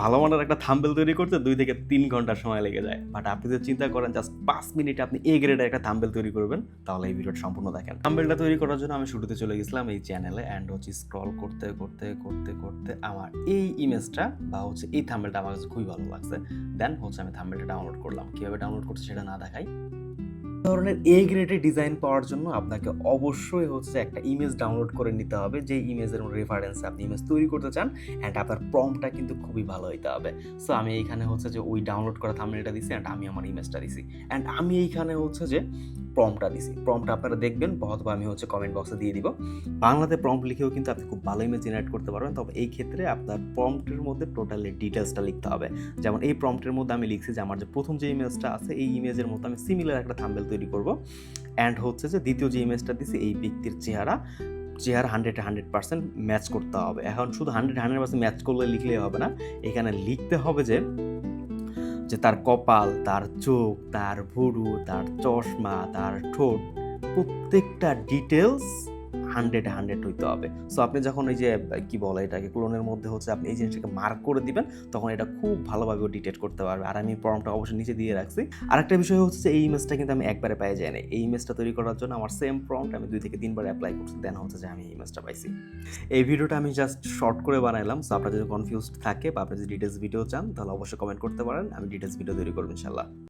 ভালো মানের একটা থাম্বনেল তৈরি করতে 2 থেকে 3 ঘন্টা সময় লেগে যায়। বাট আপনি যদি চিন্তা করেন জাস্ট 5 মিনিটে আপনি A গ্রেডের একটা থাম্বনেল তৈরি করবেন, তাহলে এই ভিডিওটা সম্পূর্ণ দেখেন। থাম্বনেলটা তৈরি করার জন্য আমি শুরুতে চলে গেছিলাম এই চ্যানেলে অ্যান্ড হচ্ছে স্ক্রল করতে আমার এই ইমেজটা বা হচ্ছে এই থাম্বনেলটা আমার কাছে খুবই ভালো লাগছে। দেন হচ্ছে আমি থাম্বনেলটা ডাউনলোড করলাম। কিভাবে ডাউনলোড করছি সেটা না দেখাই। ধরনের A গ্রেডের ডিজাইন পাওয়ার জন্য আপনাকে অবশ্যই হচ্ছে একটা ইমেজ ডাউনলোড করে নিতে হবে, যে ইমেজের রেফারেন্সে আপনি ইমেজ তৈরি করতে চান অ্যান্ড আপনার প্রম্পটটা কিন্তু খুবই ভালো হইতে হবে। সো আমি এইখানে হচ্ছে যে ওই ডাউনলোড করা থাম্বনেলটা দিছি অ্যান্ড আমি আমার ইমেজটা দিছি অ্যান্ড আমি এইখানে হচ্ছে যে প্রম্পটটা দিছি। প্রম্পটটা আপনারা দেখবেন অথবা আমি হচ্ছে কমেন্ট বক্সে দিয়ে দিব। বাংলাতে প্রম্পট লিখেও কিন্তু আপনি খুব ভালো ইমেজ জেনারেট করতে পারবেন, তবে এই ক্ষেত্রে আপনার প্রম্পটের মধ্যে টোটালি ডিটেলসটা লিখতে হবে। যেমন এই প্রম্পটের মধ্যে আমি লিখছি যে আমার যে প্রথম যে ইমেজটা আছে এই ইমেজের মতো আমি সিমিলার একটা থাম্বনেল তৈরি করব অ্যান্ড হচ্ছে যে দ্বিতীয় যে ইমেজটা দিছি এই ব্যক্তির চেহারা 100% ম্যাচ করতে হবে। এখন শুধু 100% ম্যাচ করলে লিখলেই হবে না, এখানে লিখতে হবে যে তার কপাল, তার চোখ, তার ভুরু, তার চশমা, তার ঠোঁট, প্রত্যেকটা ডিটেলস 100 হইতে হবে। সো আপনি যখন এই যে কি বলে এটাকে ক্লোনের মধ্যে হচ্ছে আপনি এই জিনিসটাকে মার্ক করে দিবেন, তখন এটা খুব ভালোভাবে ডিটেক্ট করতে পারবে। আর আমি প্রম্পটটা অবশ্যই নিচে দিয়ে রাখছি। আরেকটা বিষয় হচ্ছে যে এই ইমেজটা কিন্তু আমি একবারে পেয়ে যাই নাই। এই ইমেজটা তৈরি করার জন্য আমার সেম প্রম্পট আমি 2 থেকে 3 বার অ্যাপ্লাই করছি, দেন হচ্ছে যে আমি এই ইমেজটা পাইছি। এই ভিডিওটা আমি জাস্ট শর্ট করে বানাইলাম। সো আপনারা যদি কনফিউজড থাকে বা আপনি যদি ডিটেলস ভিডিও চান তাহলে অবশ্যই কমেন্ট করতে পারেন, আমি ডিটেলস ভিডিও তৈরি করব ইনশাআল্লাহ।